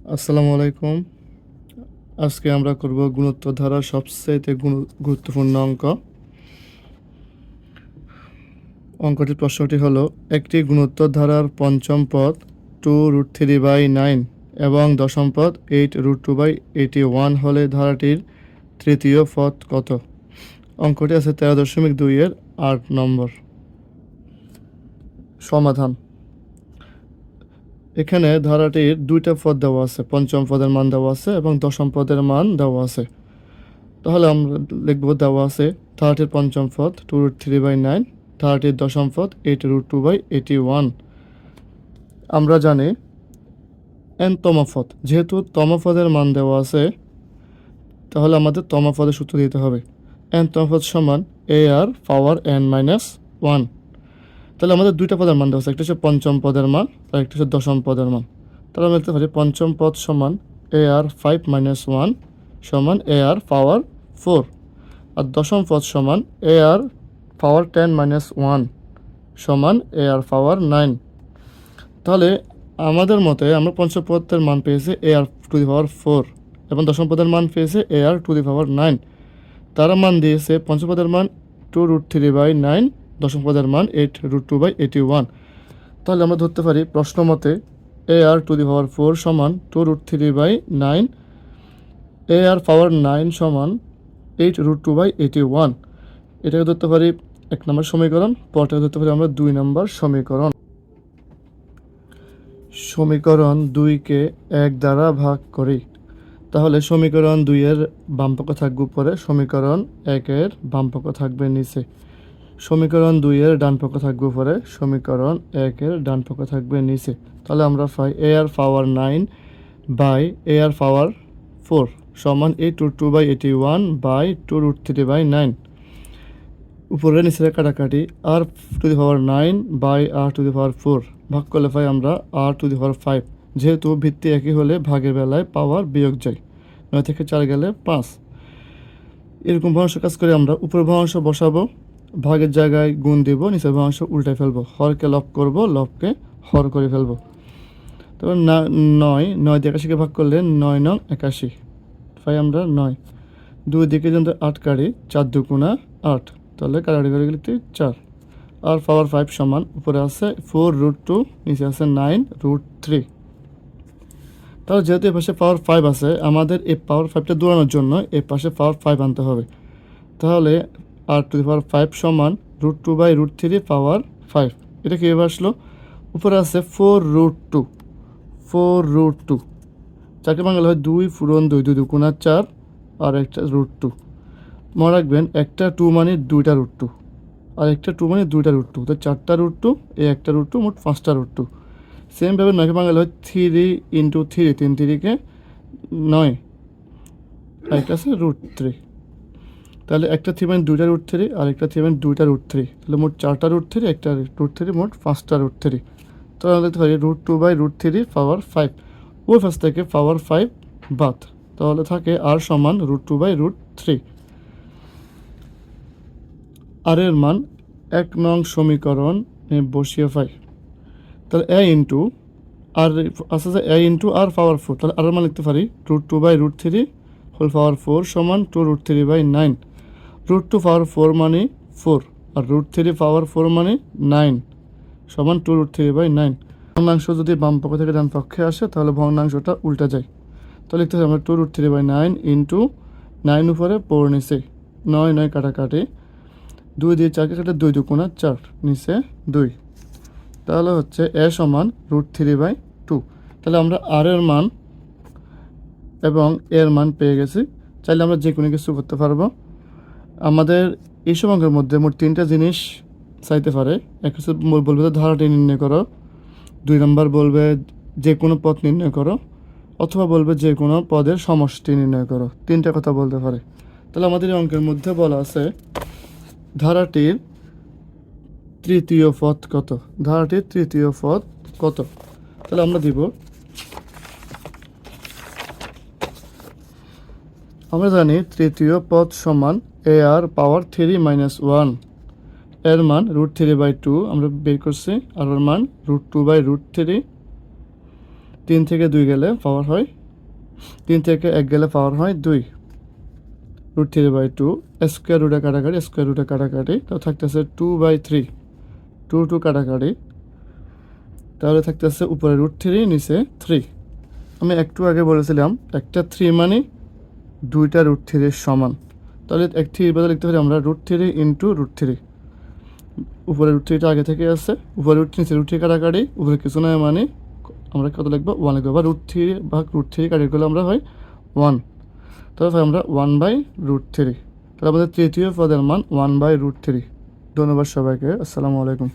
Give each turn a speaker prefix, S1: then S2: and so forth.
S1: আসসালামু আলাইকুম। আজকে আমরা করব গুণোত্তর ধারার সবচেয়ে গুরুত্বপূর্ণ অঙ্ক। অঙ্কটির প্রশ্নটি হলো, একটি গুণোত্তর ধারার পঞ্চম পদ 2√3/9 এবং দশম পদ 8√2/81 হলে ধারাটির তৃতীয় পদ কত? অঙ্কটি আছে 13.2 এর 8 নম্বর। সমাধান। এখানে ধারাটির দুইটা পদ দেওয়া আছে, পঞ্চম পদের মান দেওয়া আছে এবং দশম পদের মান দেওয়া আছে। তাহলে আমরা লিখব, দেওয়া আছে ধারাটির পঞ্চম পদ 2√3/9, ধারাটির দশম পদ 8√2/81। আমরা জানি n তম পদ, যেহেতু তম পদের মান দেওয়া আছে তাহলে আমাদের তম পদের সূত্র দিতে হবে। n তম পদ সমান ar⁻n-1। তাহলে আমাদের দুইটা পদের মান দেওয়া আছে, একটা হচ্ছে পঞ্চম পদের মান আর একটা হচ্ছে দশম পদের মান। তাহলে আমরা লিখতে পারি পঞ্চম পদ সমান ar5-1 সমান ar⁻4, আর দশম পদ সমান ar⁻10-1 সমান ar⁻9। তাহলে আমাদের মতে আমরা পঞ্চম পদের মান পেয়েছি ar⁻4 এবং দশম পদের মান পেয়েছে ar⁻9। তারা মান দিয়েছে পঞ্চম পদের মান 2√3/9, দশম পদের মান 8√2/81। তাহলে আমরা ধরতে পারি প্রশ্ন মতে ar⁻4 সমান 2√3/9, ar⁻9 সমান 8√2/81। এটাকে ধরতে পারি 1 নম্বর সমীকরণ, পরটাকে ধরতে পারি আমরা 2 নম্বর সমীকরণ। সমীকরণ 2কে 1 দ্বারা ভাগ করি। তাহলে সমীকরণ 2 এর বাম পক্ষ থাকবে উপরে, সমীকরণ 1 এর বাম পক্ষ থাকবে নিচে। সমীকরণ 2 এর ডান পক্ষ থাকবে উপরে, সমীকরণ 1 এর ডান পক্ষ থাকবে নিচে। তাহলে আমরা পাই ar⁻9/ar⁻4 সমান 8√2/81/2√3/9। উপরে নিচে কাটাকাটি, r⁻9/r⁻4 ভাগ করলে পাই আমরা r⁵। যেহেতু ভিত্তি একই হলে ভাগের বেলায় পাওয়ার বিয়োগ যায়, 9 থেকে 4 গেলে 5। এরকম ভগ্নাংশ কাজ করে আমরা উপর ভগ্নাংশ বসাবো, ভাগের জায়গায় গুণ দেব, নিচের ভগ্নাংশ উল্টায় ফেলবো, হরকে লব করব, লবকে হর করে ফেলবো। তারপর 9 দিয়ে 81কে ভাগ করলে 9 × 81 পাই আমরা 9। দুই দিকে যদি 8 কাটি, 4 × 2 = 8, তাহলে কাটাকাটি করে গেলে 4। r⁻5 সমান উপরে আছে 4√2, নিচে আছে 9√3। তাহলে যেহেতু এ পাশে পাওয়ার 5 আছে, আমাদের এই পাওয়ার 5টা দূরানোর জন্য এ পাশে পাওয়ার 5 আনতে হবে। তাহলে r⁵ সমান √2/√3 পাওয়ার 5। এটা কীভাবে আসলো? উপরে আছে 4√2, যাকে বাংলা হয় 2 × 2, 2 × 2 = 4, আর একটা √2। মনে রাখবেন, একটা 2 মানে 2টা √2, আর একটা 2 মানে 2টা √2, তো 4টা √2, এই একটা √2, মোট 5টা √2। সেমভাবে 9কে বাংলা হয় 3 × 3, 3 3 9, আর একটা আছে √3। তাহলে একটা 3 মানে 2টা √3, আর একটা 3 মানে 2টা √3, তাহলে মোট 4টা √3, একটা √3, মোট 5টা √3। তো আমরা লিখতে পারি √2/√3 পাওয়ার 5। ওই পাশ থেকে পাওয়ার 5 বাদ, তাহলে থাকে r সমান √2/√3। আর এর মান 1 নং সমীকরণ বসিয়ে পাই। তাহলে a ইন্টু আর আছে যে a ইন্টু r পাওয়ার 4, তাহলে আর এর মান লিখতে পারি √2/√3 হোল পাওয়ার 4 সমান 2√3/9। √2 পাওয়ার 4 মানে 4, আর √3 পাওয়ার 4 মানে 9 সমান 2√3/9। ভগ্নাংশ যদি বাম পক্ষ থেকে ডান পক্ষে আসে তাহলে ভগ্নাংশটা উল্টা যায়। তাহলে লিখতে হবে আমরা 2√3/9 ইন্টু 9 উপরে 4 নিচে, 9 9 কাটাকাটি, 2 দিয়ে 4কে কাটে 2 × 2 = 4, নিচে 2। তাহলে হচ্ছে a সমান √3/2। তাহলে আমরা r এর মান এবং এর মান পেয়ে গেছি। চাইলে আমরা যে কোনো কিছু করতে পারবো। আমাদের এইসব অঙ্কের মধ্যে মোট 3টা জিনিস চাইতে পারে। এক হচ্ছে বলবে যে ধারাটি নির্ণয় করো, 2 নম্বর বলবে যে কোনো পদ নির্ণয় করো, অথবা বলবে যে কোনো পদের সমষ্টি নির্ণয় করো। 3টা কথা বলতে পারে। তাহলে আমাদের এই অঙ্কের মধ্যে বলা আছে ধারাটির তৃতীয় পদ কত? ধারাটির তৃতীয় পদ কত? তাহলে আমরা দিব, আমরা জানি তৃতীয় পদ সমান ar⁻3-1, এর মান √3/2 আমরা বের করছি, আর এর মান √2/√3, 3 থেকে 2 গেলে পাওয়ার হয় 3 থেকে 1 গেলে পাওয়ার হয় 2, √3/2, স্কোয়ার রুটে কাটাকাটি, স্কোয়ার রুটে কাটাকাটি, তো থাকতেছে 2/3, 2 কাটাকাটি, তাহলে থাকতেছে উপরে √3, নিচে 3। আমি একটু আগে বলেছিলাম একটা 3 মানে 2টা √3 সমান, তাহলে 3 বদলে লিখতে পারি আমরা √3 ইন্টু √3, উপরে √3টা আগে থেকে আছে, উপরে নিচে √3 কাটাকাটি, উপরে কিছু নয় মানে আমরা কত লিখবো 1 লিখবো, বা √3 ভাগ √3 কাটি করলে আমরা হয় 1, তাহলে আমরা 1/√3, তাহলে আমাদের তৃতীয় পদের মান 1/√3। ধন্যবাদ সবাইকে, আসসালামু আলাইকুম।